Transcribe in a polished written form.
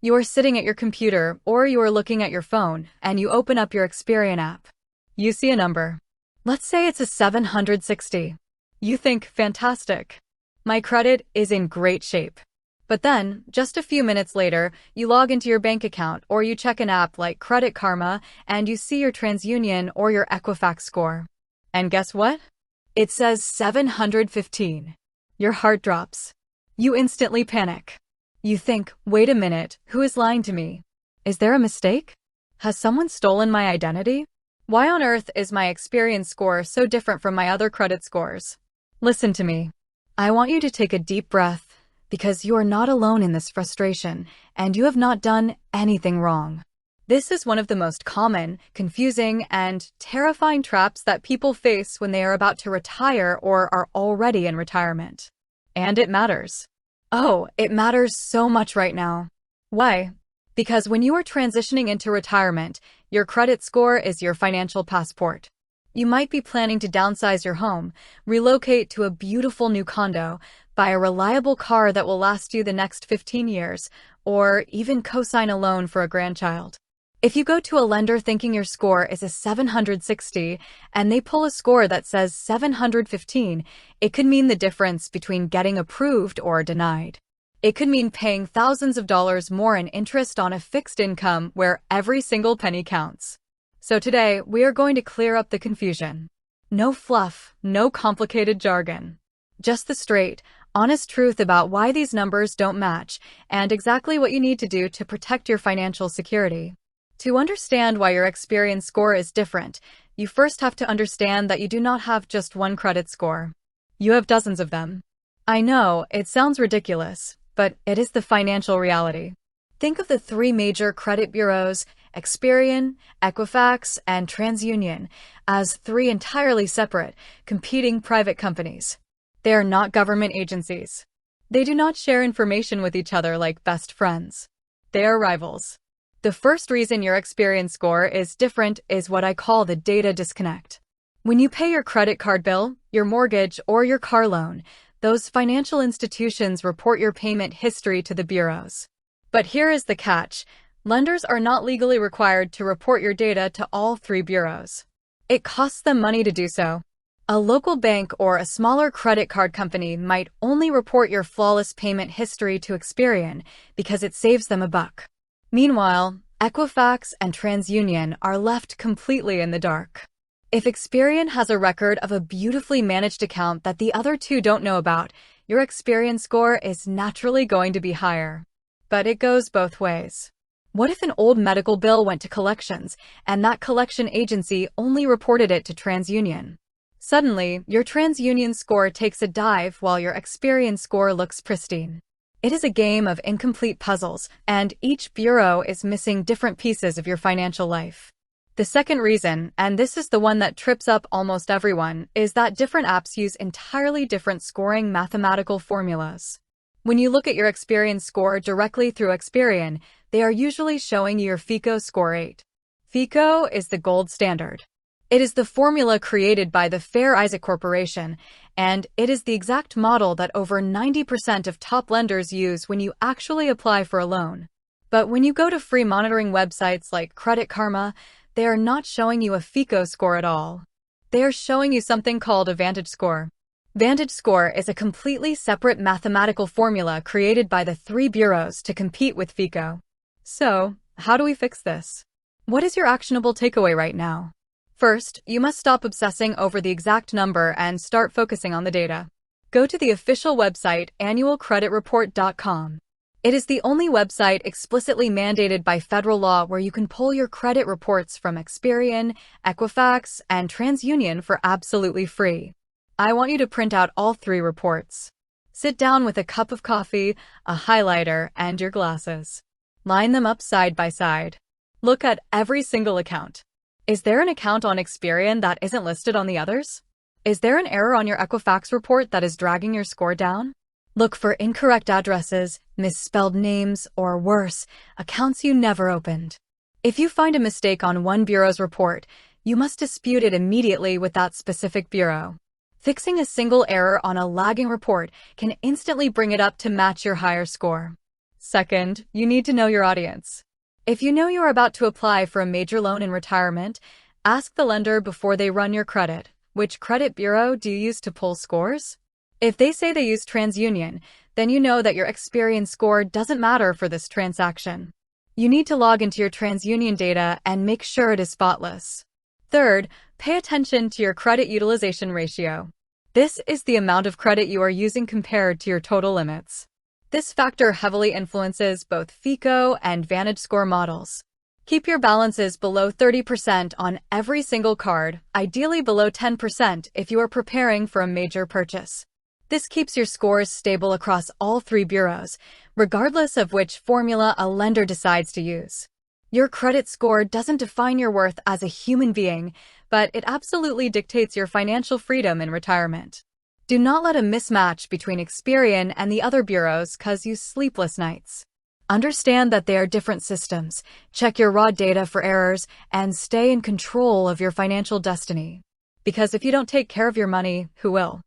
You are sitting at your computer or you are looking at your phone and you open up your Experian app. You see a number. Let's say it's a 760. You think, fantastic. My credit is in great shape. But then, just a few minutes later, you log into your bank account or you check an app like Credit Karma and you see your TransUnion or your Equifax score. And guess what? It says 715. Your heart drops. You instantly panic. You think, wait a minute, who is lying to me? Is there a mistake? Has someone stolen my identity? Why on earth is my Experian score so different from my other credit scores? Listen to me. I want you to take a deep breath because you are not alone in this frustration and you have not done anything wrong. This is one of the most common, confusing, and terrifying traps that people face when they are about to retire or are already in retirement. And it matters. Oh, it matters so much right now. Why? Because when you are transitioning into retirement, your credit score is your financial passport. You might be planning to downsize your home, relocate to a beautiful new condo, buy a reliable car that will last you the next 15 years, or even co-sign a loan for a grandchild. If you go to a lender thinking your score is a 760 and they pull a score that says 715, it could mean the difference between getting approved or denied. It could mean paying thousands of dollars more in interest on a fixed income where every single penny counts. So today, we are going to clear up the confusion. No fluff, no complicated jargon. Just the straight, honest truth about why these numbers don't match and exactly what you need to do to protect your financial security. To understand why your Experian score is different, you first have to understand that you do not have just one credit score. You have dozens of them. I know, it sounds ridiculous, but it is the financial reality. Think of the three major credit bureaus, Experian, Equifax, and TransUnion, as three entirely separate, competing private companies. They are not government agencies. They do not share information with each other like best friends. They are rivals. The first reason your Experian score is different is what I call the data disconnect. When you pay your credit card bill, your mortgage, or your car loan, those financial institutions report your payment history to the bureaus. But here is the catch. Lenders are not legally required to report your data to all three bureaus. It costs them money to do so. A local bank or a smaller credit card company might only report your flawless payment history to Experian because it saves them a buck. Meanwhile, Equifax and TransUnion are left completely in the dark. If Experian has a record of a beautifully managed account that the other two don't know about, your Experian score is naturally going to be higher. But it goes both ways. What if an old medical bill went to collections and that collection agency only reported it to TransUnion? Suddenly, your TransUnion score takes a dive while your Experian score looks pristine. It is a game of incomplete puzzles, and each bureau is missing different pieces of your financial life. The second reason, and this is the one that trips up almost everyone, is that different apps use entirely different scoring mathematical formulas. When you look at your Experian score directly through Experian, they are usually showing you your FICO Score 8. FICO is the gold standard. It is the formula created by the Fair Isaac Corporation, and it is the exact model that over 90% of top lenders use when you actually apply for a loan. But when you go to free monitoring websites like Credit Karma, they are not showing you a FICO score at all. They are showing you something called a VantageScore. VantageScore is a completely separate mathematical formula created by the three bureaus to compete with FICO. So, how do we fix this? What is your actionable takeaway right now? First, you must stop obsessing over the exact number and start focusing on the data. Go to the official website annualcreditreport.com. It is the only website explicitly mandated by federal law where you can pull your credit reports from Experian, Equifax, and TransUnion for absolutely free. I want you to print out all three reports. Sit down with a cup of coffee, a highlighter, and your glasses. Line them up side by side. Look at every single account. Is there an account on Experian that isn't listed on the others? Is there an error on your Equifax report that is dragging your score down? Look for incorrect addresses, misspelled names, or worse, accounts you never opened. If you find a mistake on one bureau's report, you must dispute it immediately with that specific bureau. Fixing a single error on a lagging report can instantly bring it up to match your higher score. Second, you need to know your audience. If you know you are about to apply for a major loan in retirement, ask the lender before they run your credit. Which credit bureau do you use to pull scores? If they say they use TransUnion, then you know that your Experian score doesn't matter for this transaction. You need to log into your TransUnion data and make sure it is spotless. Third, pay attention to your credit utilization ratio. This is the amount of credit you are using compared to your total limits. This factor heavily influences both FICO and VantageScore models. Keep your balances below 30% on every single card, ideally below 10% if you are preparing for a major purchase. This keeps your scores stable across all three bureaus, regardless of which formula a lender decides to use. Your credit score doesn't define your worth as a human being, but it absolutely dictates your financial freedom in retirement. Do not let a mismatch between Experian and the other bureaus cause you sleepless nights. Understand that they are different systems, check your raw data for errors, and stay in control of your financial destiny. Because if you don't take care of your money, who will?